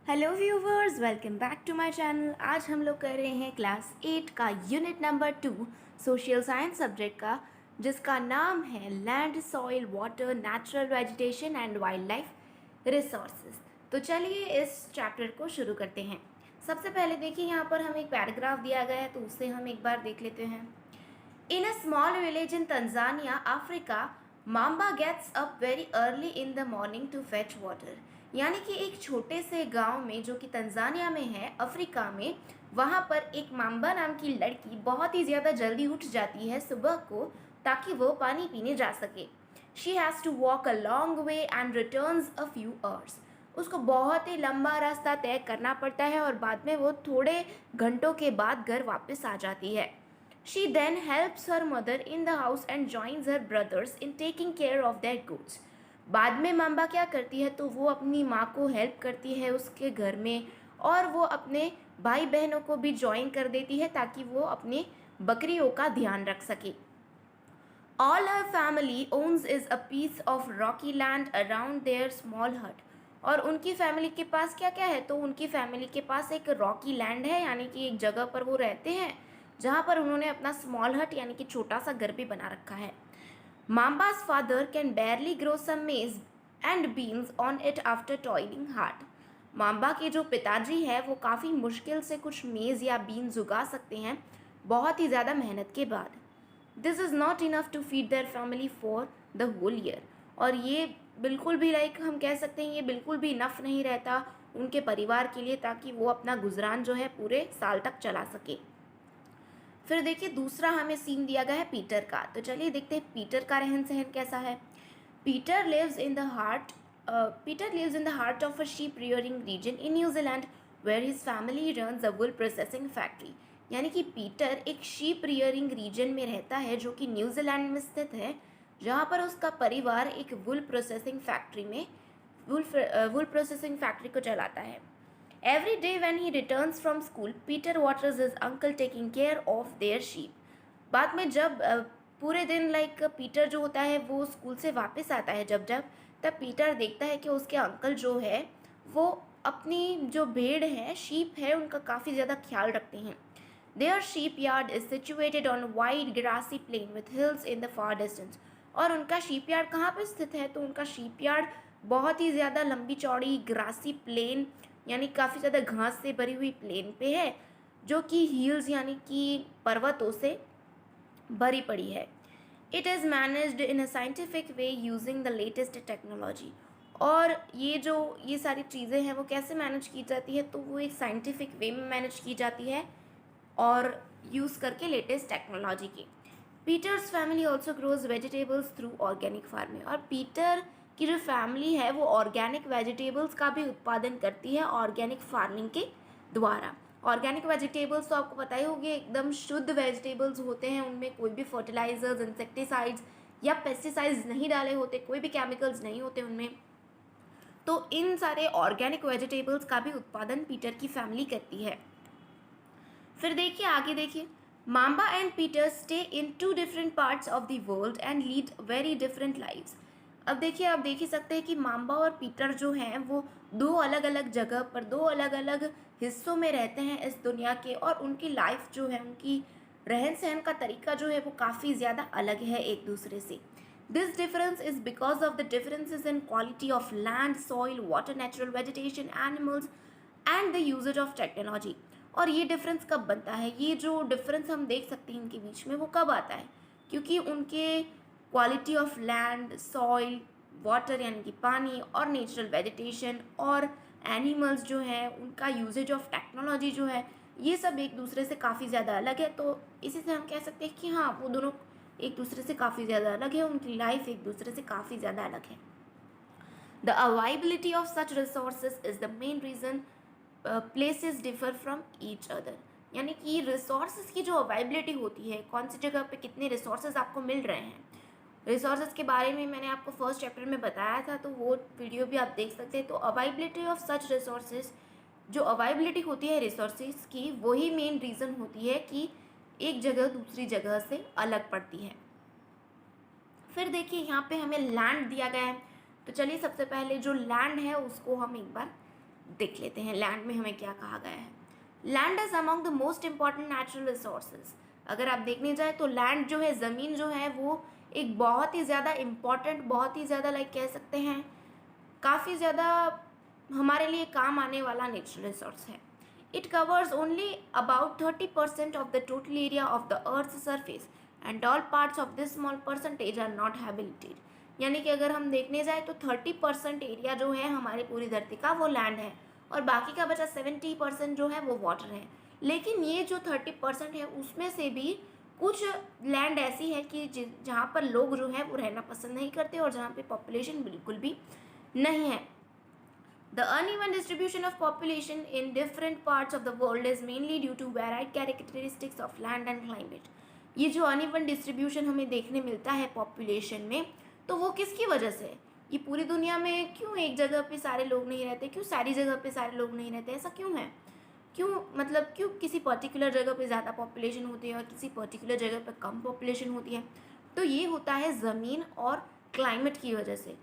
Hello viewers, welcome back to my channel. आज हम लोग कर रहे हैं क्लास 8 का unit number 2 social science subject का, जिसका नाम है land, soil, water, natural vegetation and wildlife resources. तो चलिए इस चैप्टर को शुरू करते हैं। सबसे पहले देखिए, यहाँ पर हमें एक पैराग्राफ दिया गया है, तो उससे हम एक बार देख लेते हैं। In a small village in Tanzania, Africa, Mamba gets up very early in the morning to fetch water. यानी कि एक छोटे से गांव में जो कि तंजानिया में है, अफ्रीका में, वहाँ पर एक माम्बा नाम की लड़की बहुत ही ज़्यादा जल्दी उठ जाती है सुबह को, ताकि वो पानी पीने जा सके। She has to walk a long way and returns a few hours. उसको बहुत ही लंबा रास्ता तय करना पड़ता है और बाद में वो थोड़े घंटों के बाद घर वापस आ जाती है। She then helps her mother in the house and joins her brothers in taking care of their goods. बाद में माम्बा क्या करती है, तो वो अपनी माँ को हेल्प करती है उसके घर में, और वो अपने भाई बहनों को भी ज्वाइन कर देती है ताकि वो अपने बकरियों का ध्यान रख सके। All her family owns is a piece of rocky land around their small hut. और उनकी फैमिली के पास क्या क्या है, तो उनकी फैमिली के पास एक रॉकी लैंड है, यानी कि एक जगह पर वो रहते हैं जहाँ पर उन्होंने अपना स्मॉल हट यानी कि छोटा सा घर भी बना रखा है। Mamba's father can barely grow some maize and beans on it after toiling hard. Mamba के जो पिताजी है वो काफ़ी मुश्किल से कुछ मेज़ या बीन्स उगा सकते हैं, बहुत ही ज़्यादा मेहनत के बाद। This is not enough to feed their family for the whole year. और ये बिल्कुल भी हम कह सकते हैं ये बिल्कुल भी इनफ नहीं रहता उनके परिवार के लिए, ताकि वो अपना गुजरान जो है पूरे साल तक चला सके। फिर देखिए, दूसरा हमें सीन दिया गया है पीटर का। तो चलिए देखते हैं पीटर का रहन सहन कैसा है। Peter lives in the heart of a sheep rearing reason in New Zealand where his family runs a wool processing factory. यानी कि पीटर एक शीप रियरिंग रीजन में रहता है जो कि न्यूजीलैंड में स्थित है, जहाँ पर उसका परिवार एक वुल प्रोसेसिंग फैक्ट्री को चलाता है। Every day when he returns from school, Peter watches his uncle taking care of their sheep. बाद में जब पूरे दिन पीटर जो होता है वो स्कूल से वापस आता है, तब पीटर देखता है कि उसके अंकल जो है वो अपनी जो भेड़ है, शीप है, उनका काफ़ी ज़्यादा ख्याल रखते हैं। Their sheep yard is situated on a wide grassy plain with hills in the far distance. और उनका शीप यार्ड कहाँ पर स्थित है, तो उनका शीप यार्ड बहुत ही ज़्यादा लंबी चौड़ी ग्रासी प्लेन यानी काफ़ी ज़्यादा घास से भरी हुई प्लेन पे है, जो कि हिल्स यानी कि पर्वतों से भरी पड़ी है। It is managed in a scientific way using the latest technology. और ये सारी चीज़ें हैं वो कैसे मैनेज की जाती है, तो वो एक साइंटिफिक वे में मैनेज की जाती है और यूज़ करके लेटेस्ट टेक्नोलॉजी की। Peter's family also grows vegetables through organic farming. और पीटर की जो फैमिली है वो ऑर्गेनिक वेजिटेबल्स का भी उत्पादन करती है ऑर्गेनिक फार्मिंग के द्वारा। ऑर्गेनिक वेजिटेबल्स तो आपको पता ही होंगे, एकदम शुद्ध वेजिटेबल्स होते हैं, उनमें कोई भी फर्टिलाइजर्स, इंसेक्टिसाइड्स या पेस्टिसाइड्स नहीं डाले होते, कोई भी केमिकल्स नहीं होते उनमें। तो इन सारे ऑर्गेनिक वेजिटेबल्स का भी उत्पादन पीटर की फैमिली करती है। फिर देखिए आगे देखिए, mamba and Peter stay in 2 different parts of the world and lead very different lives. अब देखिए, आप देख ही सकते हैं कि माम्बा और पीटर जो हैं वो 2 अलग अलग जगह पर 2 अलग अलग हिस्सों में रहते हैं इस दुनिया के, और उनकी लाइफ जो है, उनकी रहन सहन का तरीका जो है वो काफ़ी ज़्यादा अलग है एक दूसरे से। This difference is because of the differences in quality of land, soil, water, natural vegetation, animals and the uses of technology. और ये डिफरेंस कब बनता है, ये जो डिफरेंस हम देख सकते हैं इनके बीच में, वो कब आता है, क्योंकि उनके quality of land, soil, water यानी कि पानी, और नेचुरल वेजिटेशन और एनिमल्स जो है, उनका यूजेज ऑफ टेक्नोलॉजी जो है, ये सब एक दूसरे से काफ़ी ज़्यादा अलग है। तो इसी से हम कह सकते हैं कि हाँ, वो दोनों एक दूसरे से काफ़ी ज़्यादा अलग है, उनकी लाइफ एक दूसरे से काफ़ी ज़्यादा अलग है। The availability of such resources is the main reason places differ from each other. यानी कि रिसोर्सेज की जो अवेलेबिलिटी होती है, कौन सी जगह पे कितने रिसोर्सेज आपको मिल रहे हैं, रिसोर्सेज के बारे में मैंने आपको फर्स्ट चैप्टर में बताया था, तो वो वीडियो भी आप देख सकते हैं। तो अवेलेबिलिटी ऑफ सच रिसोर्सेज, जो अवेलेबिलिटी होती है रिसोर्सेज की, वही मेन रीज़न होती है कि एक जगह दूसरी जगह से अलग पड़ती है। फिर देखिए, यहाँ पे हमें लैंड दिया गया है, तो चलिए सबसे पहले जो लैंड है उसको हम एक बार देख लेते हैं लैंड में हमें क्या कहा गया है। Land is among the most important natural resources. अगर आप देखने जाए तो लैंड जो है, ज़मीन जो है, वो एक बहुत ही ज़्यादा इम्पॉर्टेंट, बहुत ही ज़्यादा लाइक कह सकते हैं काफ़ी ज़्यादा हमारे लिए काम आने वाला नेचुरल रिसोर्स है। It covers only about 30% of the total area of the earth surface and all parts of this small percentage are not habited. यानी कि अगर हम देखने जाए तो 30% एरिया जो है हमारी पूरी धरती का वो लैंड है, और बाकी का बचा 70% जो है वो वाटर है। लेकिन ये जो 30% है उसमें से भी कुछ लैंड ऐसी है कि जहाँ पर लोग जो है वो रहना पसंद नहीं करते और जहाँ पे पॉपुलेशन बिल्कुल भी नहीं है। The uneven distribution of population in different parts of the world is mainly due to varied characteristics of land and climate. ये जो uneven distribution हमें देखने मिलता है population में, तो वो किसकी वजह से है? ये पूरी दुनिया में क्यों एक जगह पे सारे लोग नहीं रहते, क्यों सारी जगह पे सारे लोग नहीं रहते, ऐसा क्यों है? क्यों मतलब क्यों किसी पर्टिकुलर जगह पे ज़्यादा पॉपुलेशन होती है और किसी पर्टिकुलर जगह पे कम पॉपुलेशन होती है? तो ये होता है ज़मीन और क्लाइमेट की वजह से।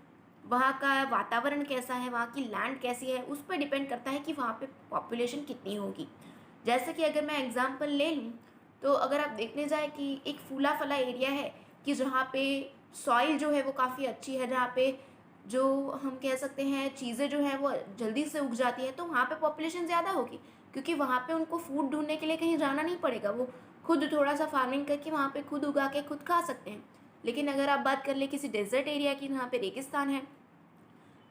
वहाँ का वातावरण कैसा है, वहाँ की लैंड कैसी है, उस पर डिपेंड करता है कि वहाँ पे पॉपुलेशन कितनी होगी। जैसे कि अगर मैं एग्जांपल ले लूँ, तो अगर आप देखने जाए कि एक फूला फला एरिया है कि जहाँ पे सॉइल जो है वो काफ़ी अच्छी है, जहाँ पे जो हम कह सकते हैं चीज़ें जो हैं वो जल्दी से उग जाती हैं, तो वहाँ पे पॉपुलेशन ज़्यादा होगी, क्योंकि वहाँ पे उनको फूड ढूंढने के लिए कहीं जाना नहीं पड़ेगा, वो खुद थोड़ा सा फार्मिंग करके वहाँ पे खुद उगा के खुद खा सकते हैं। लेकिन अगर आप बात कर ले किसी डेजर्ट एरिया की जहाँ पे रेगिस्तान है,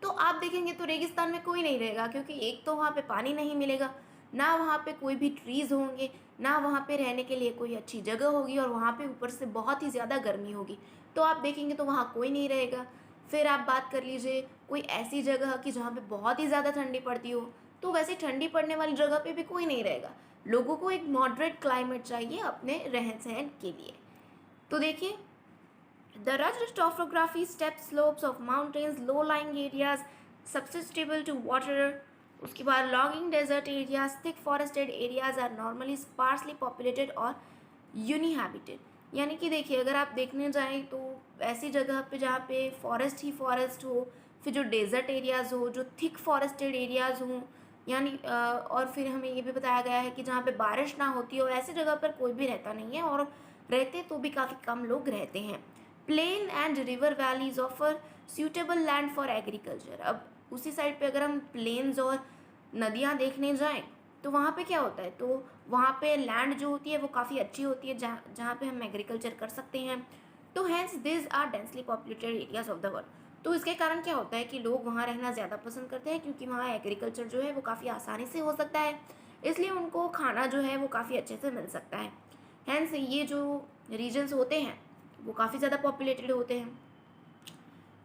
तो आप देखेंगे तो रेगिस्तान में कोई नहीं रहेगा, क्योंकि एक तो वहाँ पे पानी नहीं मिलेगा, ना वहाँ पे कोई भी ट्रीज़ होंगे, ना वहाँ पे रहने के लिए कोई अच्छी जगह होगी, और वहाँ पे ऊपर से बहुत ही ज़्यादा गर्मी होगी, तो आप देखेंगे तो वहाँ कोई नहीं रहेगा। फिर आप बात कर लीजिए कोई ऐसी जगह की जहाँ पे बहुत ही ज़्यादा ठंडी पड़ती हो, तो वैसे ठंडी पड़ने वाली जगह पे भी कोई नहीं रहेगा। लोगों को एक मॉडरेट क्लाइमेट चाहिए अपने रहन सहन के लिए। तो देखिए, the rugged topography, steep slopes of mountains, low-lying areas susceptible to water, उसके बाद logging desert areas, thick forested areas are normally sparsely populated और uninhabited। यानी कि देखिए, अगर आप देखने जाएं तो ऐसी जगह पे जहाँ पे फॉरेस्ट ही फॉरेस्ट हो, फिर जो डेजर्ट एरियाज़ हो, जो थिक फॉरेस्टेड एरियाज़ हों, यानी और फिर हमें ये भी बताया गया है कि जहाँ पे बारिश ना होती हो, ऐसी जगह पर कोई भी रहता नहीं है, और रहते तो भी काफ़ी कम लोग रहते हैं। Plain and river valleys offer suitable land for agriculture. अब उसी साइड पे अगर हम प्लेन्स और नदियाँ देखने जाएं तो वहाँ पे क्या होता है, तो वहाँ पे लैंड जो होती है वो काफ़ी अच्छी होती है, जहाँ जहाँ पे हम एग्रीकल्चर कर सकते हैं। तो hence this are densely populated areas of the world. तो इसके कारण क्या होता है कि लोग वहाँ रहना ज़्यादा पसंद करते हैं, क्योंकि वहाँ एग्रीकल्चर जो है वो काफ़ी आसानी से हो सकता है, इसलिए उनको खाना जो है वो काफ़ी अच्छे से मिल सकता है। हैंस ये जो रीजन्स होते हैं वो काफ़ी ज़्यादा पॉपुलेटेड होते हैं।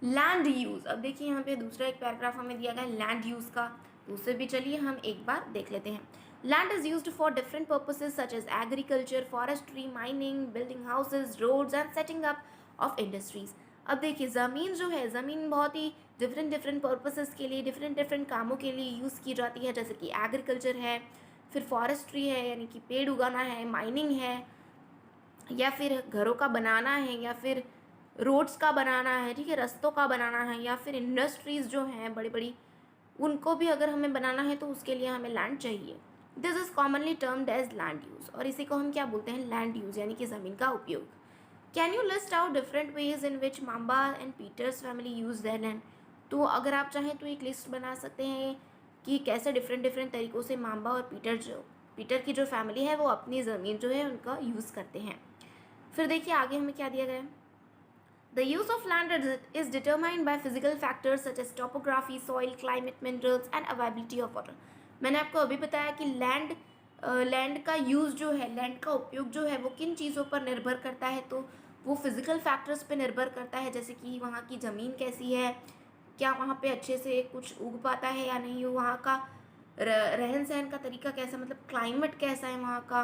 लैंड यूज़, अब देखिए यहाँ पे दूसरा एक पैराग्राफ हमें दिया गया है लैंड यूज़ का, तो उससे भी चलिए हम एक बार देख लेते हैं। Land is used for different purposes such as agriculture, forestry, mining, building houses, roads and setting up of industries. अब देखिए, ज़मीन जो है, ज़मीन बहुत ही डिफरेंट पर्पसेस के लिए, डिफरेंट कामों के लिए यूज़ की जाती है, जैसे कि एग्रीकल्चर है, फिर फॉरेस्ट्री है यानी कि पेड़ उगाना है, माइनिंग है, या फिर घरों का बनाना है, या फिर रोड्स का बनाना है, ठीक है, रास्तों का बनाना है, या फिर इंडस्ट्रीज़ जो हैं बड़ी बड़ी, उनको भी अगर हमें बनाना है तो उसके लिए हमें लैंड चाहिए। This is commonly termed as land use, और इसी को हम क्या बोलते हैं, लैंड यूज़, यानी कि ज़मीन का उपयोग। Can you list out different ways in which Mamba and Peter's family use their land. तो अगर आप चाहें तो एक लिस्ट बना सकते हैं कि कैसे डिफरेंट तरीक़ों से माम्बा और पीटर की जो फैमिली है वो अपनी ज़मीन जो है उनका यूज़ करते हैं। फिर देखिए आगे हमें क्या दिया गया है। The use of land is determined by physical factors such as topography, soil, climate, minerals and availability of water। मैंने आपको अभी बताया कि लैंड का यूज़ जो है, लैंड का उपयोग जो है वो किन चीज़ों पर निर्भर करता है, तो वो फिज़िकल फैक्टर्स पे निर्भर करता है, जैसे कि वहाँ की ज़मीन कैसी है, क्या वहाँ पे अच्छे से कुछ उग पाता है या नहीं, वहाँ का रहन सहन का तरीका कैसा, मतलब क्लाइमेट कैसा है वहाँ का,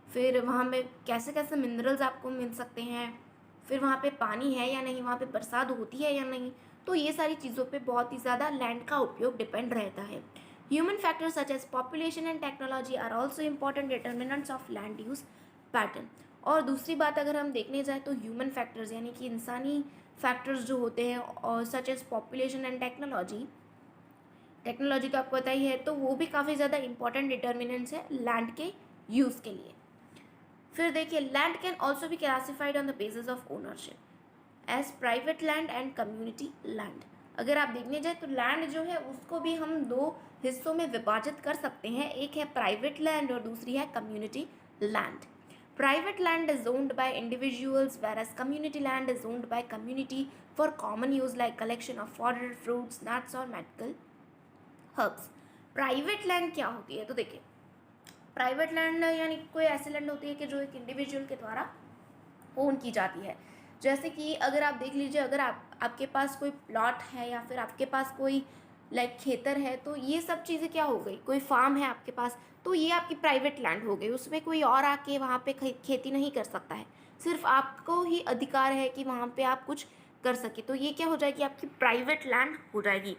फिर वहाँ में कैसे कैसे मिनरल्स आपको मिल सकते हैं, फिर वहाँ पे पानी है या नहीं, वहाँ पे बरसात होती है या नहीं। तो ये सारी चीज़ों पे बहुत ही ज़्यादा लैंड का उपयोग डिपेंड रहता है। Human factors such as population and technology are also important determinants of land use pattern. और दूसरी बात अगर हम देखने जाए तो ह्यूमन फैक्टर्स यानी कि इंसानी फैक्टर्स जो होते हैं, और such as population and technology, technology तो आपको पता ही है, तो वो भी काफ़ी ज़्यादा इंपॉर्टेंट डिटर्मिनेंट्स है लैंड के यूज़ के लिए। फिर देखिए, land can also be classified on the basis of ownership as private land and community land. अगर आप देखने जाए तो लैंड जो है उसको भी हम दो हिस्सों में विभाजित कर सकते हैं, एक है प्राइवेट लैंड और दूसरी है community land. Private land is owned by individuals whereas community land is owned by community for common use like collection of fodder, fruits, nuts or medical herbs। Private land क्या होती है, तो देखिए private land यानी कोई ऐसी land होती है कि जो एक इंडिविजुअल के द्वारा ओन की जाती है। जैसे कि अगर आप देख लीजिए, अगर आपके पास कोई प्लॉट है या फिर आपके पास कोई लाइक खेतर है, तो ये सब चीज़ें क्या हो गई, कोई फार्म है आपके पास, तो ये आपकी प्राइवेट लैंड हो गई। उसमें कोई और आके वहाँ पे खेती नहीं कर सकता है, सिर्फ आपको ही अधिकार है कि वहाँ पे आप कुछ कर सके, तो ये क्या हो जाएगी, आपकी प्राइवेट लैंड हो जाएगी।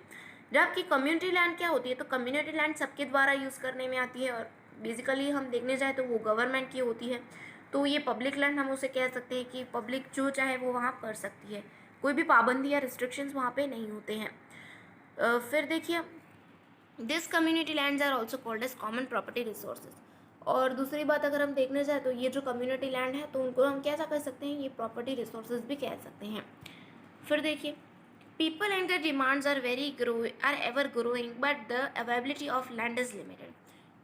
जबकि कम्युनिटी लैंड क्या होती है, तो कम्युनिटी लैंड सबके द्वारा यूज़ करने में आती है और बेसिकली हम देखने जाए तो वो गवर्नमेंट की होती है। तो ये पब्लिक लैंड हम उसे कह सकते हैं कि पब्लिक जो चाहे वो वहाँ कर सकती है, कोई भी पाबंदी या रिस्ट्रिक्शंस वहाँ पे नहीं होते हैं। फिर देखिए, this community lands are also called as common property resources. और दूसरी बात अगर हम देखने जाए तो ये जो कम्युनिटी लैंड है तो उनको हम कैसा कह सकते हैं, ये प्रॉपर्टी रिसोर्सेज भी कह सकते हैं। फिर देखिए, people and their demands are ever growing but the availability of land is limited.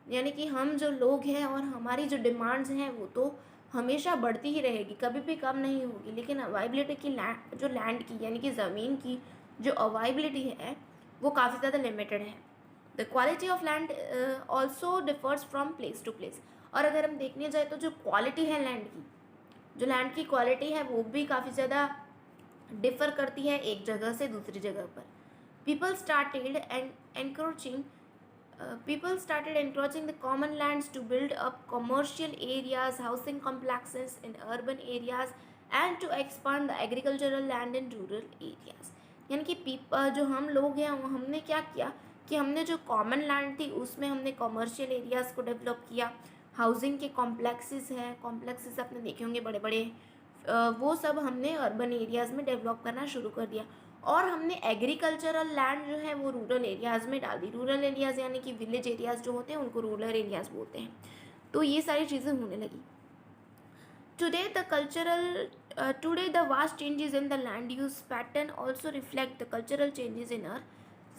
यानी कि हम जो लोग हैं और हमारी जो डिमांड्स हैं वो तो हमेशा बढ़ती ही रहेगी, कभी भी कम नहीं होगी, लेकिन अवेलेबिलिटी की जो लैंड की यानी कि ज़मीन की जो अवेलेबिलिटी है वो काफ़ी ज़्यादा लिमिटेड है। The quality of land also differs from place to place. और अगर हम देखने जाए तो जो क्वालिटी है लैंड की, जो लैंड की क्वालिटी है वो भी काफ़ी ज़्यादा डिफ़र करती है एक जगह से दूसरी जगह पर। People started encroaching people started encroaching the common lands to build up commercial areas, housing complexes in urban areas and to expand the agricultural land in rural areas। यानी कि जो हम लोग हैं वो हमने क्या किया कि हमने जो कॉमन लैंड थी उसमें हमने कॉमर्शियल एरियाज़ को डेवलप किया, हाउसिंग के कॉम्प्लेक्सेस हैं, कॉम्प्लेक्सेस आपने देखे होंगे बड़े बड़े, वो सब हमने अर्बन एरियाज़ में डेवलप करना शुरू कर दिया। और हमने एग्रीकल्चरल लैंड जो है वो रूरल एरियाज़ में डाल दी। रूरल एरियाज़ यानी कि विलेज एरियाज़ जो होते हैं उनको रूरल एरियाज़ बोलते हैं। तो ये सारी चीज़ें होने लगी। Today the vast changes in the land use pattern also reflect the cultural changes in our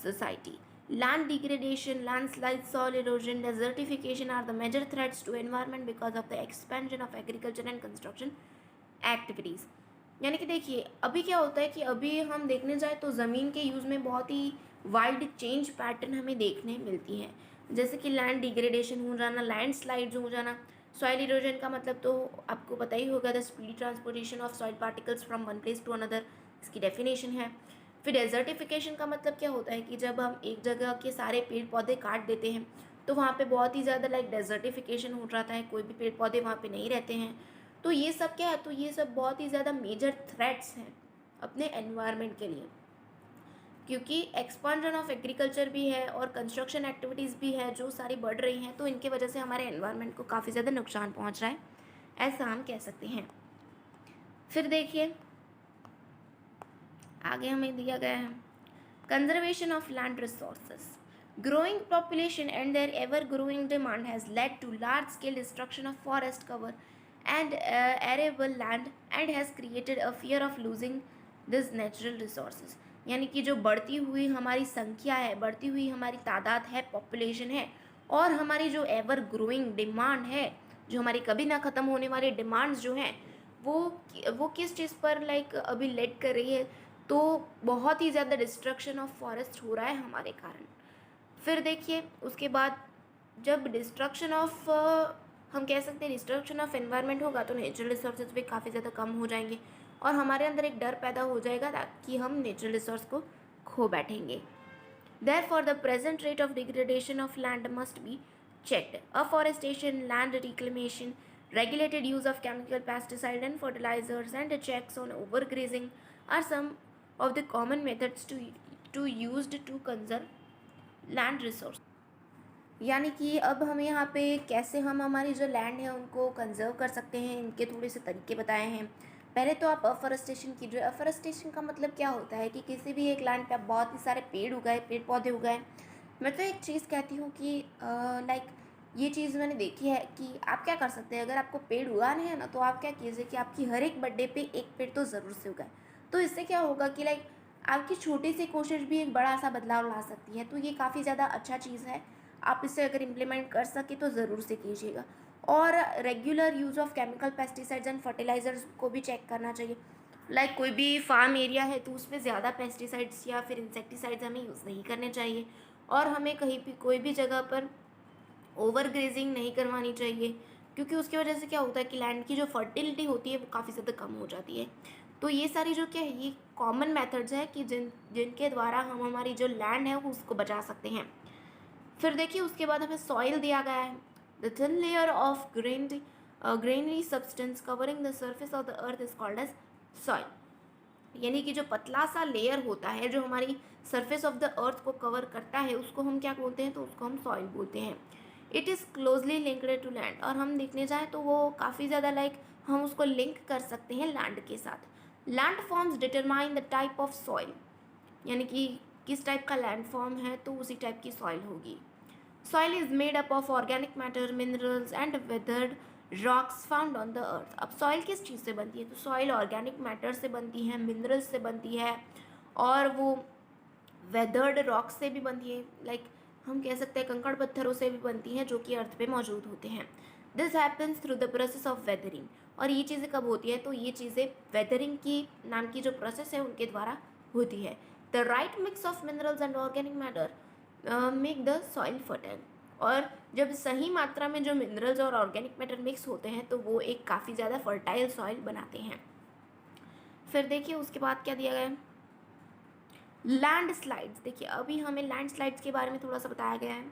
society. Land degradation, landslides, soil erosion, desertification are the major threats to environment because of the expansion of agriculture and construction activities। यानी कि देखिए अभी क्या होता है कि अभी हम देखने जाए तो ज़मीन के यूज़ में बहुत ही वाइड चेंज पैटर्न हमें देखने मिलती हैं, जैसे कि लैंड डिग्रेडेशन हो जाना, लैंड स्लाइड्स हो जाना। सॉइल इरोजन का मतलब तो आपको पता ही होगा, the speed transportation of soil particles from one place to another, इसकी डेफिनेशन है। फिर डेजर्टिफिकेशन का मतलब क्या होता है कि जब हम एक जगह के सारे पेड़ पौधे काट देते हैं तो वहाँ पे बहुत ही ज़्यादा लाइक डेजर्टिफिकेशन हो जाता है, कोई भी पेड़ पौधे वहाँ पे नहीं रहते हैं। तो ये सब क्या है, तो ये सब बहुत ही ज़्यादा मेजर थ्रेट्स हैं अपने एनवायरनमेंट के लिए, क्योंकि एक्सपांशन ऑफ एग्रीकल्चर भी है और कंस्ट्रक्शन एक्टिविटीज़ भी है जो सारी बढ़ रही हैं, तो इनके वजह से हमारे एनवायरनमेंट को काफ़ी ज़्यादा नुकसान पहुंच रहा है, ऐसा हम कह सकते हैं। फिर देखिए आगे हमें दिया गया है conservation of land resources. Growing population and their ever growing demand has led to large scale destruction of forest cover and arable land and has created a fear of losing this natural resources। यानी कि जो बढ़ती हुई हमारी संख्या है, बढ़ती हुई हमारी तादाद है, पॉपुलेशन है, और हमारी जो एवर ग्रोइंग डिमांड है, जो हमारी कभी ना ख़त्म होने वाली डिमांड्स जो हैं वो किस चीज़ पर लाइक अभी लेड कर रही है, तो बहुत ही ज़्यादा डिस्ट्रक्शन ऑफ फॉरेस्ट हो रहा है हमारे कारण। फिर देखिए उसके बाद जब डिस्ट्रक्शन ऑफ हम कह सकते हैं डिस्ट्रक्शन ऑफ एनवायरनमेंट होगा तो नेचुरल रिसोर्सेज भी काफ़ी ज़्यादा कम हो जाएंगे और हमारे अंदर एक डर पैदा हो जाएगा कि हम नेचुरल रिसोर्स को खो बैठेंगे। Therefore, the present rate of degradation of land must be checked. Afforestation, land reclamation, regulated use of chemical pesticide and fertilizers, and checks on overgrazing are some of the common methods to used to conserve land resource। यानी कि अब हम यहाँ पे कैसे हम हमारी जो लैंड है उनको कंजर्व कर सकते हैं, इनके थोड़े से तरीके बताए हैं। पहले तो आप अफॉरेस्टेशन कीजिए। अफॉरेस्टेशन का मतलब क्या होता है कि किसी भी एक लैंड पे आप बहुत ही सारे पेड़ उगाए, पेड़ पौधे उगाए, मैं तो एक चीज़ कहती हूँ कि लाइक ये चीज़ मैंने देखी है कि आप क्या कर सकते हैं, अगर आपको पेड़ उगाने हैं ना, तो आप क्या कीजिए कि आपकी हर एक बर्थडे पे एक पेड़ तो ज़रूर से उगाएं। तो इससे क्या होगा कि लाइक आपकी छोटी सी कोशिश भी एक बड़ा सा बदलाव ला सकती है। तो ये काफ़ी ज़्यादा अच्छा चीज़ है, आप इसे अगर इम्प्लीमेंट कर सके तो ज़रूर से कीजिएगा। और regular use of chemical pesticides and fertilizers को भी चेक करना चाहिए। लाइक कोई भी फार्म एरिया है तो उसमें ज़्यादा पेस्टिसाइड्स या फिर इंसेक्टिसाइड्स हमें यूज़ नहीं करने चाहिए। और हमें कहीं भी कोई भी जगह पर ओवर ग्रेजिंग नहीं करवानी चाहिए, क्योंकि उसकी वजह से क्या होता है कि लैंड की जो फर्टिलिटी होती है वो काफ़ी ज़्यादा कम हो जाती है। तो ये सारी जो क्या है, ये कॉमन मेथड्स है कि जिनके द्वारा हम हमारी जो लैंड है वो उसको बचा सकते हैं। फिर देखिए उसके बाद हमें सॉइल दिया गया है। The thin layer of grainy substance covering the surface of the earth is called as soil. यानी कि जो पतला सा लेयर होता है जो हमारी सरफेस ऑफ द अर्थ को कवर करता है, उसको हम क्या बोलते हैं, तो उसको हम सॉइल बोलते हैं। It is closely linked to land, और हम देखने जाएँ तो वो काफ़ी ज़्यादा लाइक हम उसको लिंक कर सकते हैं लैंड के साथ। Land forms determine the type of soil, यानी कि किस टाइप का लैंड फॉर्म है तो उसी टाइप की सॉइल होगी। Soil is made up of organic matter, minerals and weathered rocks found on the earth. अब सॉइल किस चीज़ से बनती है, तो सॉइल ऑर्गेनिक मैटर से बनती है, मिनरल्स से बनती है, और वो वेदर्ड रॉक्स से भी बनती है। लाइक हम कह सकते हैं कंकड़ पत्थरों से भी बनती हैं जो कि अर्थ पे मौजूद होते हैं। This happens through the process of weathering. और ये चीज़ें कब होती है, तो ये चीज़ें वेदरिंग की नाम की जो प्रोसेस है उनके द्वारा होती है। The right mix of minerals and organic matter make the soil fertile. और जब सही मात्रा में जो मिनरल्स और ऑर्गेनिक मैटर मिक्स होते हैं तो वो एक काफ़ी ज़्यादा फर्टाइल सॉइल बनाते हैं। फिर देखिए उसके बाद क्या दिया गया है, लैंड स्लाइड्स। देखिए अभी हमें लैंड स्लाइड्स के बारे में थोड़ा सा बताया गया है।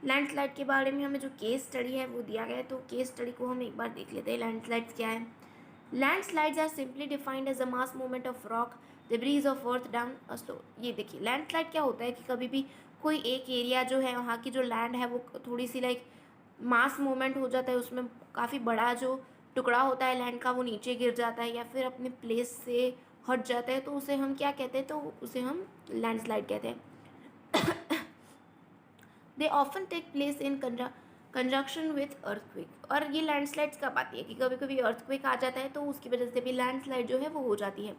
लैंड स्लाइड के बारे में हमें जो केस स्टडी है वो दिया गया है, तो केस स्टडी को हम एक बार देख लेते हैं। लैंड स्लाइड्स क्या है। Landslides are simply defined as a mass movement of rock debris of earth down a slope. ये देखिए लैंड स्लाइड क्या होता है कि कभी भी कोई एक एरिया जो है वहाँ की जो लैंड है वो थोड़ी सी लाइक मास मूवमेंट हो जाता है, उसमें काफ़ी बड़ा जो टुकड़ा होता है लैंड का वो नीचे गिर जाता है या फिर अपने प्लेस से हट जाता है, तो उसे हम क्या कहते हैं, तो उसे हम लैंडस्लाइड कहते हैं। They often take place in conjunction with earthquake. और ये लैंडस्लाइड्स कब आती है कि कभी कभी अर्थक्वेक आ जाता है तो उसकी वजह से भी लैंडस्लाइड जो है वो हो जाती है।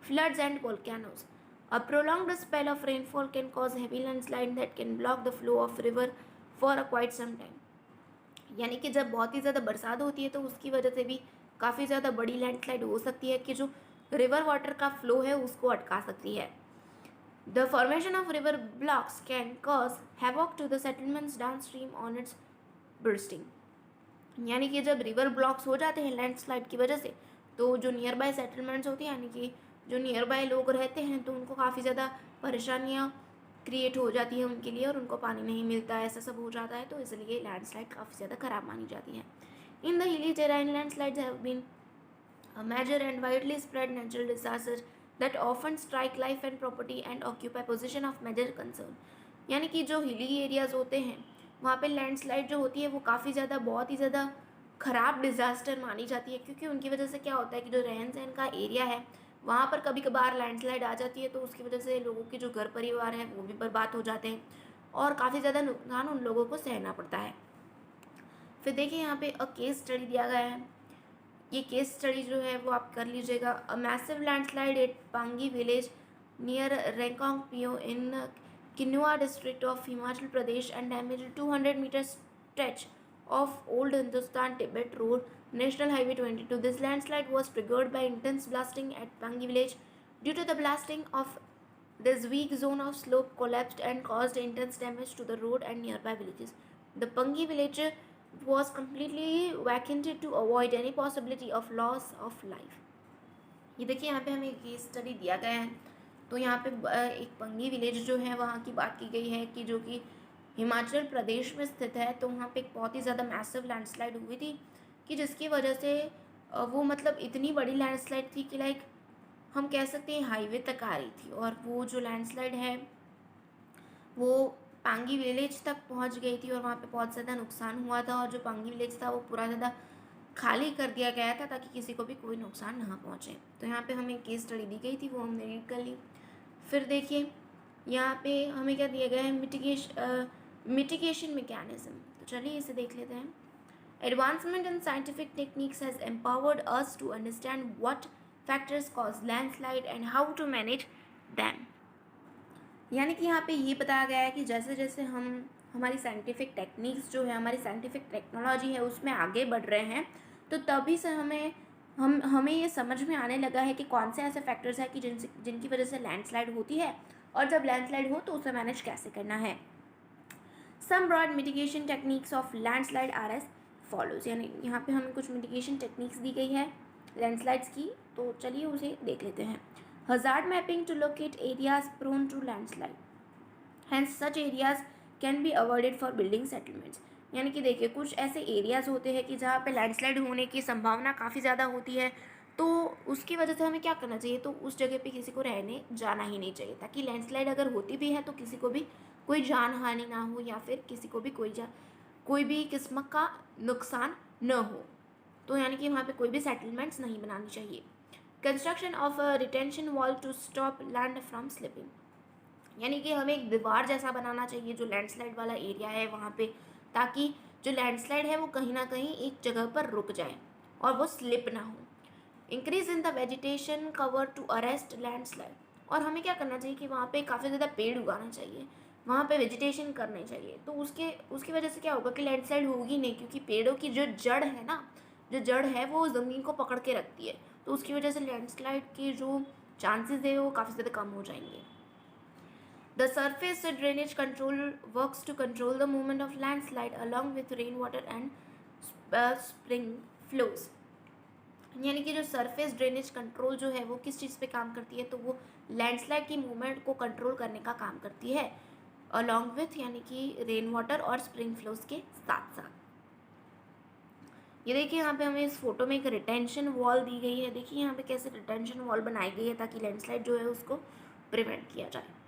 Floods and volcanoes. A prolonged spell of rainfall can cause heavy landslide that can block the flow of river for a quite some time. यानी कि जब बहुत ही ज़्यादा बरसात होती है तो उसकी वजह से भी काफ़ी ज़्यादा बड़ी लैंडस्लाइड हो सकती है कि जो रिवर वाटर का फ्लो है उसको अटका सकती है। The formation of river blocks can cause havoc to the settlements downstream on its bursting. यानी कि जब रिवर ब्लॉक्स हो जाते हैं लैंडस्लाइड की वजह से तो जो नियर बाय सेटलमेंट्स होती हैं, यानी कि जो नियर बाय लोग रहते हैं, तो उनको काफ़ी ज़्यादा परेशानियाँ क्रिएट हो जाती है उनके लिए और उनको पानी नहीं मिलता है, ऐसा सब हो जाता है, तो इसलिए लैंडस्लाइड काफ़ी ज़्यादा ख़राब मानी जाती है। In the hilly terrain landslides have been a major and widely spread natural disaster that often strike life and property and occupy position of major concern। यानी कि जो हिली एरियाज़ होते हैं वहाँ पे लैंडस्लाइड जो होती है वो काफ़ी ज़्यादा बहुत ही ज़्यादा ख़राब डिज़ास्टर मानी जाती है, क्योंकि उनकी वजह से क्या होता है कि जो रहन सहन का एरिया है वहाँ पर कभी कभार लैंडस्लाइड आ जाती है, तो उसकी वजह से लोगों के जो घर परिवार हैं वो भी बर्बाद हो जाते हैं और काफ़ी ज़्यादा नुकसान उन लोगों को सहना पड़ता है। फिर देखिए यहाँ पे अ केस स्टडी दिया गया है। ये केस स्टडी जो है वो आप कर लीजिएगा। A massive landslide at Pangi village near Reckong Peo in Kinnaur district of Himachal Pradesh and damage 200 meter stretch of old Hindustan Tibet road national highway 22। This landslide was triggered by intense blasting at Pangi village. Due to the blasting of this weak zone of slope collapsed and caused intense damage to the road and nearby villages. The Pangi village was completely vacated to avoid any possibility of loss of life। ये देखिए यहाँ पे हमें case study दिया गया है। तो यहाँ पे एक पंगी विलेज जो है वहाँ की बात की गई है कि जो कि हिमाचल प्रदेश में स्थित है, तो वहाँ पे एक बहुत ही ज़्यादा मैसिव लैंडस्लाइड हुई थी कि जिसकी वजह से वो मतलब इतनी बड़ी लैंडस्लाइड थी कि लाइक हम कह सकते हैं हाईवे तक आ रही थी, और वो जो लैंडस्लाइड है वो पांगी विलेज तक पहुंच गई थी और वहाँ पे बहुत ज़्यादा नुकसान हुआ था, और जो पांगी विलेज था वो पूरा ज़्यादा खाली कर दिया गया था ताकि किसी को भी कोई नुकसान ना पहुँचे। तो यहाँ पे हमें केस स्टडी दी गई थी, वो हमने रीड कर ली। फिर देखिए यहाँ पे हमें क्या दिया गया है, मिटिगेशन मैकेनिज्म। तो चलिए इसे देख लेते हैं। Advancement in scientific techniques has empowered us to understand what factors cause landslide and how to manage them. यानी कि यहाँ पे ये बताया गया है कि जैसे जैसे हम हमारी साइंटिफिक टेक्निक्स जो है, हमारी साइंटिफिक टेक्नोलॉजी है, उसमें आगे बढ़ रहे हैं, तो तभी से हमें ये समझ में आने लगा है कि कौन से ऐसे फैक्टर्स हैं कि जिनकी वजह से लैंडस्लाइड होती है, और जब लैंडस्लाइड हो तो उसे मैनेज कैसे करना है। Some broad mitigation techniques of landslide are as follows. यानी यहाँ पे हमें कुछ मिटिगेशन टेक्निक्स दी गई है लैंडस्लाइड्स की, तो चलिए उसे देख लेते हैं। Hazard mapping to locate areas prone to landslide, hence such areas can be avoided for building settlements. यानी कि देखिए, कुछ ऐसे एरियाज़ होते हैं कि जहाँ पे लैंडस्लाइड होने की संभावना काफ़ी ज़्यादा होती है, तो उसकी वजह से हमें क्या करना चाहिए, तो उस जगह पे किसी को रहने जाना ही नहीं चाहिए, ताकि लैंडस्लाइड अगर होती भी है तो किसी को भी कोई जान हानि ना हो, या फिर किसी को भी कोई भी किस्म का नुकसान न हो। तो यानी कि वहाँ पे कोई भी सेटलमेंट्स नहीं बनानी चाहिए। Construction of a retention wall to stop land from slipping. यानी कि हमें एक दीवार जैसा बनाना चाहिए जो लैंडस्लाइड वाला एरिया है वहाँ पे, ताकि जो लैंडस्लाइड है वो कहीं ना कहीं एक जगह पर रुक जाए और वो स्लिप ना हो। Increase in the vegetation cover to arrest landslide. और हमें क्या करना चाहिए कि वहाँ पे काफ़ी ज़्यादा पेड़ उगाना चाहिए, वहाँ पे वेजिटेशन करनी चाहिए, तो उसकी वजह से क्या होगा कि लैंडस्लाइड होगी नहीं, क्योंकि पेड़ों की जो जड़ है ना, जो जड़ है वो ज़मीन को पकड़ के रखती है, तो उसकी वजह से लैंडस्लाइड के जो चांसेस है वो काफ़ी ज़्यादा कम हो जाएंगे। The surface drainage control works to control the movement of landslide along with rainwater and spring flows। यानी कि जो सरफेस ड्रेनेज कंट्रोल जो है वो किस चीज़ पे काम करती है, तो वो लैंडस्लाइड की मूवमेंट को कंट्रोल करने का काम करती है, अलॉन्ग विथ यानी कि रेन वाटर और स्प्रिंग फ्लोज के साथ साथ। ये देखिए यहाँ पे हमें इस फोटो में एक रिटेंशन वॉल दी गई है। देखिए यहाँ पे कैसे रिटेंशन वॉल बनाई गई है ताकि लैंडस्लाइड जो है उसको प्रिवेंट किया जाए।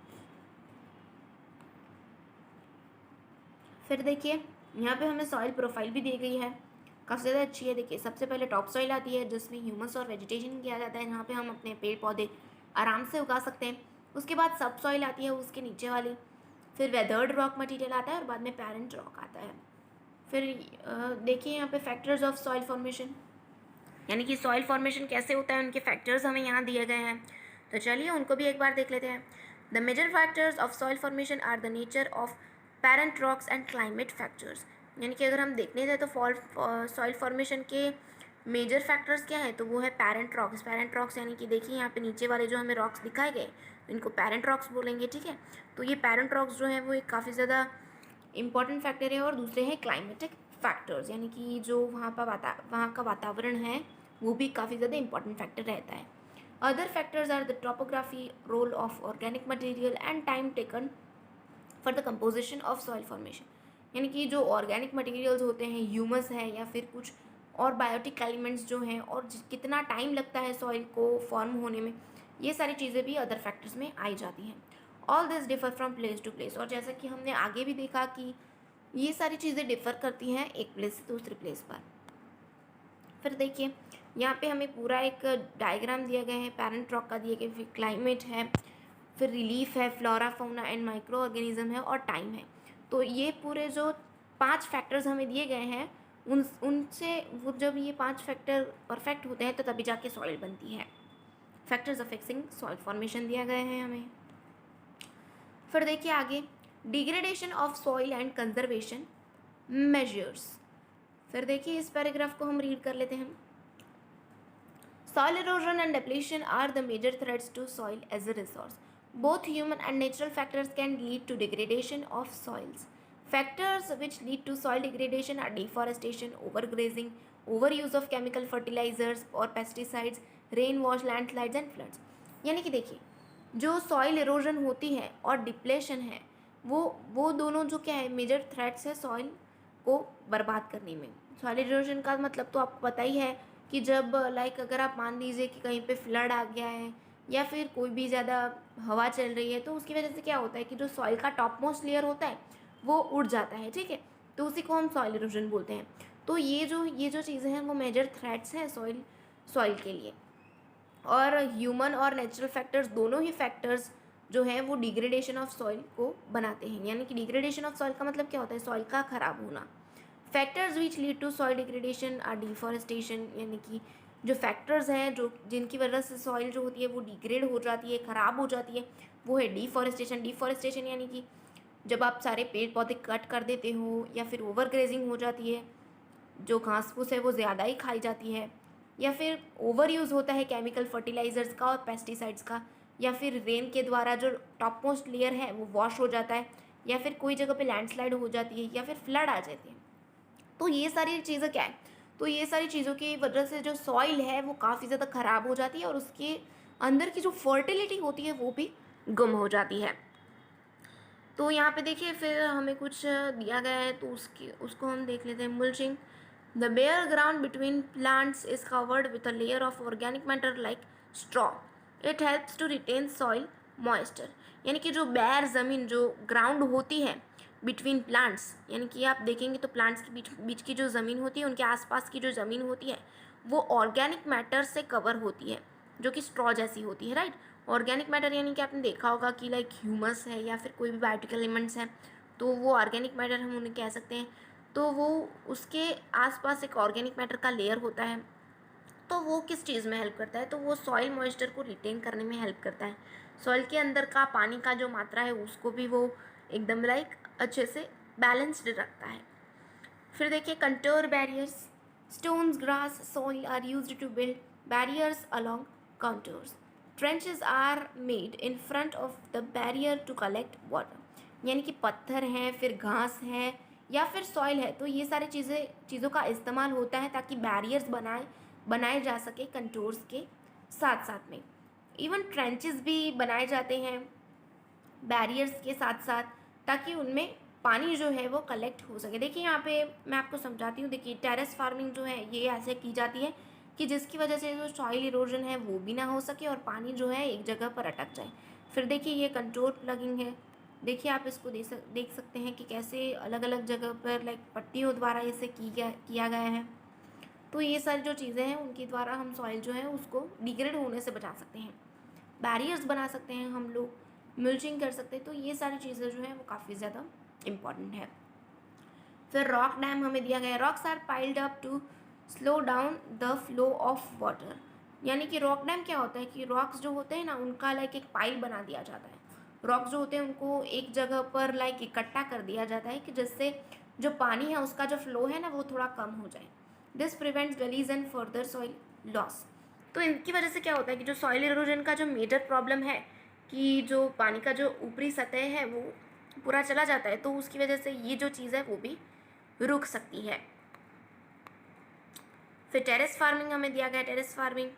फिर देखिए यहाँ पे हमें सॉइल प्रोफाइल भी दी गई है, काफ़ी ज़्यादा अच्छी है। देखिए सबसे पहले टॉप सॉइल आती है जिसमें ह्यूमस और वेजिटेशन किया जाता है, जहाँ पे हम अपने पेड़ पौधे आराम से उगा सकते हैं। उसके बाद सब सॉइल आती है उसके नीचे वाली, फिर वेदर्ड रॉक मटेरियल आता है और बाद में पैरेंट रॉक आता है। फिर देखिए यहाँ पे फैक्टर्स ऑफ सॉइल फॉर्मेशन, यानी कि सॉइल फॉर्मेशन कैसे होता है, उनके फैक्टर्स हमें यहाँ दिए गए हैं, तो चलिए उनको भी एक बार देख लेते हैं। The major factors of soil formation are the nature of parent rocks and climate factors. यानी कि अगर हम देखने जाए तो सॉइल फॉर्मेशन के मेजर फैक्टर्स क्या है, तो वो है पैरेंट रॉक्स। पैरेंट रॉक्स यानी कि देखिए यहाँ पे नीचे वाले जो हमें रॉक्स दिखाए गए इनको पैरेंट रॉक्स बोलेंगे, ठीक है। तो ये पैरेंट रॉक्स जो है वो एक काफ़ी ज़्यादा इंपॉर्टेंट फैक्टर है। और दूसरे हैं क्लाइमेटिक फैक्टर्स, यानी कि जो वहाँ का वातावरण है वो भी काफ़ी ज़्यादा इंपॉर्टेंट फैक्टर रहता है। Other factors are the topography, role of organic material and time taken for the composition of soil formation. यानी कि जो ऑर्गेनिक मटेरियल्स होते हैं, ह्यूमस है या फिर कुछ और बायोटिक एलिमेंट्स जो हैं, और कितना टाइम लगता है सॉइल को फॉर्म होने में, ये सारी चीज़ें भी अदर फैक्टर्स में आई जाती हैं। All this differ from place to place. और जैसा कि हमने आगे भी देखा कि ये सारी चीज़ें डिफ़र करती हैं एक प्लेस से दूसरे प्लेस पर। फिर देखिए यहाँ पे हमें पूरा एक डायग्राम दिया गया है, पैरेंट रॉक का दिया गया, फिर क्लाइमेट है, फिर रिलीफ है, flora fauna and micro organism है, और टाइम है। तो ये पूरे जो 5 फैक्टर्स हमें दिए गए हैं उनसे वो जब ये 5 फैक्टर परफेक्ट होते हैं तो तभी जाके सॉइल बनती है। फैक्टर्स अफेक्टिंग सॉइल फॉर्मेशन दिया गया है हमें। फिर देखिए आगे, degradation of soil and conservation measures. फिर देखिए इस पैराग्राफ को हम रीड कर लेते हैं। Soil erosion and depletion are the major threats to soil as a resource. Both human and natural factors can lead to degradation of soils. Factors which lead to soil degradation are deforestation, overgrazing, overuse of chemical fertilizers or pesticides, rainwash, landslides and floods. यानी कि देखिए जो soil erosion होती है और depletion है वो दोनों जो क्या है मेजर थ्रेट्स है सॉइल को बर्बाद करने में। सॉइल इरोजन का मतलब तो आपको पता ही है कि जब लाइक अगर आप मान लीजिए कि कहीं पे फ्लड आ गया है या फिर कोई भी ज़्यादा हवा चल रही है, तो उसकी वजह से क्या होता है कि जो सॉइल का टॉप मोस्ट लेयर होता है वो उड़ जाता है, ठीक है। तो उसी को हम सॉइल इरोजन बोलते हैं। तो ये जो चीज़ें हैं वो मेजर थ्रेट्स हैं सॉइल के लिए। और ह्यूमन और नेचुरल फैक्टर्स दोनों ही फैक्टर्स जो है वो डिग्रेडेशन ऑफ सॉइल को बनाते हैं। यानी कि डिग्रेडेशन ऑफ सॉइल का मतलब क्या होता है, सॉइल का खराब होना। Factors which lead to soil degradation are deforestation, यानी कि जो फैक्टर्स हैं जो जिनकी वजह से सॉइल जो होती है वो डिग्रेड हो जाती है, ख़राब हो जाती है, वो है डिफॉरेस्टेशन। डिफॉरेस्टेशन यानी कि जब आप सारे पेड़ पौधे कट कर देते हो, या फिर ओवर ग्रेजिंग हो जाती है, जो घास फूस है वो ज़्यादा ही खाई जाती है, या फिर ओवर यूज़ होता है केमिकल फर्टिलाइज़र्स का और पेस्टिसाइड्स का, या फिर रेन के द्वारा जो टॉप मोस्ट लेयर है वो वॉश हो जाता है, या फिर कोई जगह पे लैंडस्लाइड हो जाती है, या फिर फ्लड आ जाती है। तो ये सारी चीज़ें क्या है, तो ये सारी चीज़ों की वजह से जो सॉइल है वो काफ़ी ज़्यादा ख़राब हो जाती है, और उसके अंदर की जो फर्टिलिटी होती है वो भी गुम हो जाती है। तो यहाँ पे देखिए फिर हमें कुछ दिया गया है, तो उसको हम देख लेते हैं। Mulching, the bare ground between plants is covered with a layer of organic matter like straw, it helps to retain soil moisture. यानी कि जो बेयर ज़मीन, जो ग्राउंड होती है बिटवीन प्लांट्स, यानी कि आप देखेंगे तो प्लांट्स के बीच बीच की जो ज़मीन होती है, उनके आसपास की जो ज़मीन होती है वो ऑर्गेनिक मैटर से कवर होती है, जो कि स्ट्रॉ जैसी होती है, राइट। ऑर्गेनिक मैटर यानी कि आपने देखा होगा कि लाइक ह्यूमस है या फिर कोई भी बायोटिकल एलिमेंट्स हैं, तो वो ऑर्गेनिक मैटर हम उन्हें कह सकते हैं। तो वो उसके आसपास एक ऑर्गेनिक मैटर का लेयर होता है, तो वो किस चीज़ में हेल्प करता है, तो वो सॉइल मॉइस्चर को रिटेन करने में हेल्प करता है। सॉइल के अंदर का पानी का जो मात्रा है उसको भी वो एकदम लाइक अच्छे से बैलेंस्ड रखता है। फिर देखिए contour barriers, stones, grass, soil are used to build barriers along contours. Trenches are made in front of the barrier to collect water. यानी कि पत्थर हैं, फिर घास है, या फिर सॉइल है, तो ये सारी चीज़ों का इस्तेमाल होता है ताकि बैरियर्स बनाए जा सके कंटूर्स के साथ साथ में। इवन ट्रेंचेस भी बनाए जाते हैं बैरियर्स के साथ साथ, ताकि उनमें पानी जो है वो कलेक्ट हो सके। देखिए यहाँ पे मैं आपको समझाती हूँ। देखिए टेरेस फार्मिंग जो है ये ऐसे की जाती है कि जिसकी वजह से जो सॉइल इरोजन है वो भी ना हो सके और पानी जो है एक जगह पर अटक जाए। फिर देखिए ये कंट्रोल प्लगिंग है। देखिए आप इसको देख सकते हैं कि कैसे अलग अलग जगह पर लाइक पट्टियों द्वारा इसे किया गया है। तो ये सारी जो चीज़ें हैं उनके द्वारा हम सॉइल जो है उसको डिग्रेड होने से बचा सकते हैं, बैरियर्स बना सकते हैं हम लोग, मिल्चिंग कर सकते हैं। तो ये सारी चीज़ें जो हैं वो काफ़ी ज़्यादा इम्पॉर्टेंट है। फिर रॉक डैम हमें दिया गया है। Rocks are piled up to slow down the flow of water. यानी कि रॉक डैम क्या होता है कि रॉक्स जो होते हैं ना उनका लाइक एक पाइल बना दिया जाता है। रॉक्स जो होते हैं उनको एक जगह पर लाइक इकट्ठा कर दिया जाता है कि जिससे जो पानी है उसका जो फ्लो है ना वो थोड़ा कम हो जाए। This prevents gullies and further soil loss. तो इनकी वजह से क्या होता है कि जो सॉइल इरोजन का जो मेजर प्रॉब्लम है कि जो पानी का जो ऊपरी सतह है वो पूरा चला जाता है, तो उसकी वजह से ये जो चीज़ है वो भी रुक सकती है। फिर टेरेस फार्मिंग हमें दिया गया है। Terrace farming,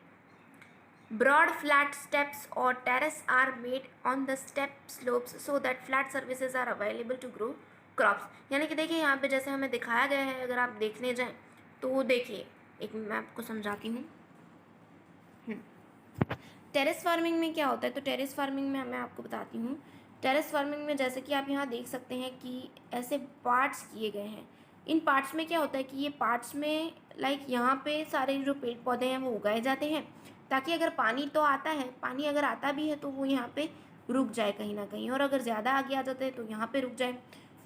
broad flat steps और terrace are made on the step slopes so that flat services are available to grow crops. यानी कि देखिए यहाँ पे जैसे हमें दिखाया गया है, अगर आप देखने जाएं तो देखिए एक मैं आपको समझाती हूँ। टेरेस फार्मिंग में क्या होता है, तो टेरेस फार्मिंग में मैं आपको बताती हूँ। टेरेस फार्मिंग में जैसे कि आप यहाँ देख सकते हैं कि ऐसे पार्ट्स किए गए हैं। इन पार्ट्स में क्या होता है कि ये पार्ट्स में लाइक यहाँ पे सारे जो पेड़ पौधे हैं वो उगाए जाते हैं, ताकि अगर पानी तो आता है, पानी अगर आता भी है तो वो यहाँ पे रुक जाए कहीं ना कहीं, और अगर ज़्यादा आगे आ जाता है तो यहाँ पे रुक जाए।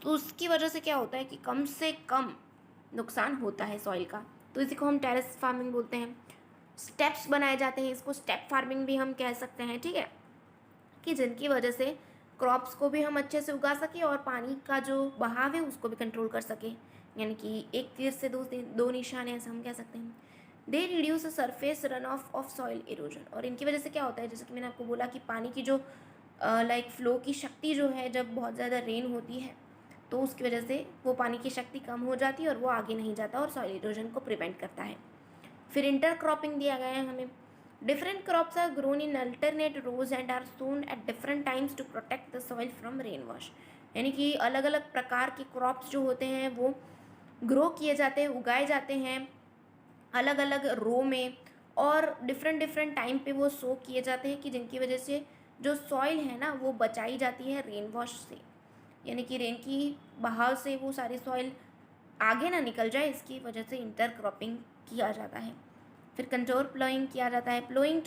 तो उसकी वजह से क्या होता है कि कम से कम नुकसान होता है सॉइल का। तो इसी को हम टेरेस फार्मिंग बोलते हैं। स्टेप्स बनाए जाते हैं, इसको स्टेप फार्मिंग भी हम कह सकते हैं, ठीक है, कि जिनकी वजह से क्रॉप्स को भी हम अच्छे से उगा सके और पानी का जो बहाव है उसको भी कंट्रोल कर सके। यानी कि एक तीर से दो निशान है, ऐसा हम कह सकते हैं। They reduce surface run of soil erosion. और इनकी वजह से क्या होता है, जैसे कि मैंने आपको बोला कि पानी की जो लाइक फ्लो की शक्ति जो है, जब बहुत ज़्यादा रेन होती है तो उसकी वजह से वो पानी की शक्ति कम हो जाती है और वो आगे नहीं जाता और सॉइल इरोजन को प्रिवेंट करता है। फिर इंटर क्रॉपिंग दिया गया है हमें। Different crops are grown in alternate rows and are sown at different times to protect the soil from rain wash. यानी कि अलग अलग प्रकार के क्रॉप्स जो होते हैं वो ग्रो किए जाते हैं, उगाए जाते हैं अलग अलग रो में, और डिफरेंट टाइम पे वो सो किए जाते हैं कि जिनकी वजह से जो सॉइल है ना वो बचाई जाती है रेन वॉश से। यानी कि रेन की बहाव से वो सारी सॉइल आगे ना निकल जाए, इसकी वजह से इंटर क्रॉपिंग किया जाता है। फिर कंटोर प्लोइंग किया जाता है। Ploughing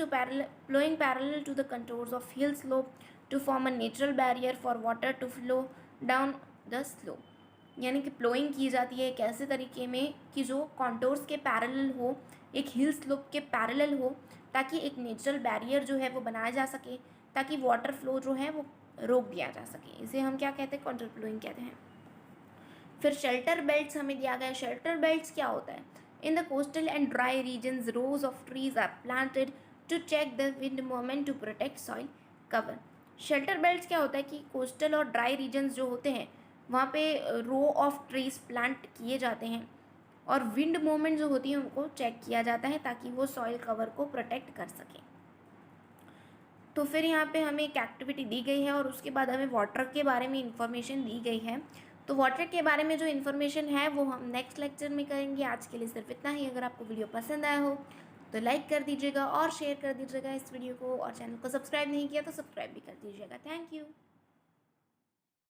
parallel to the contours of hill slope to form a natural barrier for water to flow down the slope. यानी कि प्लोइंग की जाती है एक ऐसे तरीके में कि जो कॉन्टोर्स के पैरेलल हो, एक हिल स्लोप के पैरेलल हो, ताकि एक नेचुरल बैरियर जो है वो बनाया जा सके, ताकि वाटर फ्लो जो है वो रोक दिया जा सके। इसे हम क्या कहते हैं? कॉन्टोर प्लोइंग कहते हैं। फिर शेल्टर बेल्ट्स हमें दिया गया है। शेल्टर बेल्ट्स क्या होता है? In the coastal and dry regions rows of trees are planted to check the wind movement to protect soil cover. Shelter belts क्या होता है कि कोस्टल और ड्राई रीजन्स जो होते हैं वहाँ पे रो ऑफ ट्रीज प्लांट किए जाते हैं और विंड मूवमेंट जो होती है उनको चेक किया जाता है ताकि वो सॉइल कवर को प्रोटेक्ट कर सकें। तो फिर यहाँ पे हमें एक एक्टिविटी दी गई है और उसके बाद हमें वाटर के बारे में इंफॉर्मेशन दी गई है। तो वाटर के बारे में जो इन्फॉर्मेशन है वो हम नेक्स्ट लेक्चर में करेंगे। आज के लिए सिर्फ इतना ही। अगर आपको वीडियो पसंद आया हो तो लाइक कर दीजिएगा और शेयर कर दीजिएगा इस वीडियो को, और चैनल को सब्सक्राइब नहीं किया तो सब्सक्राइब भी कर दीजिएगा। Thank you.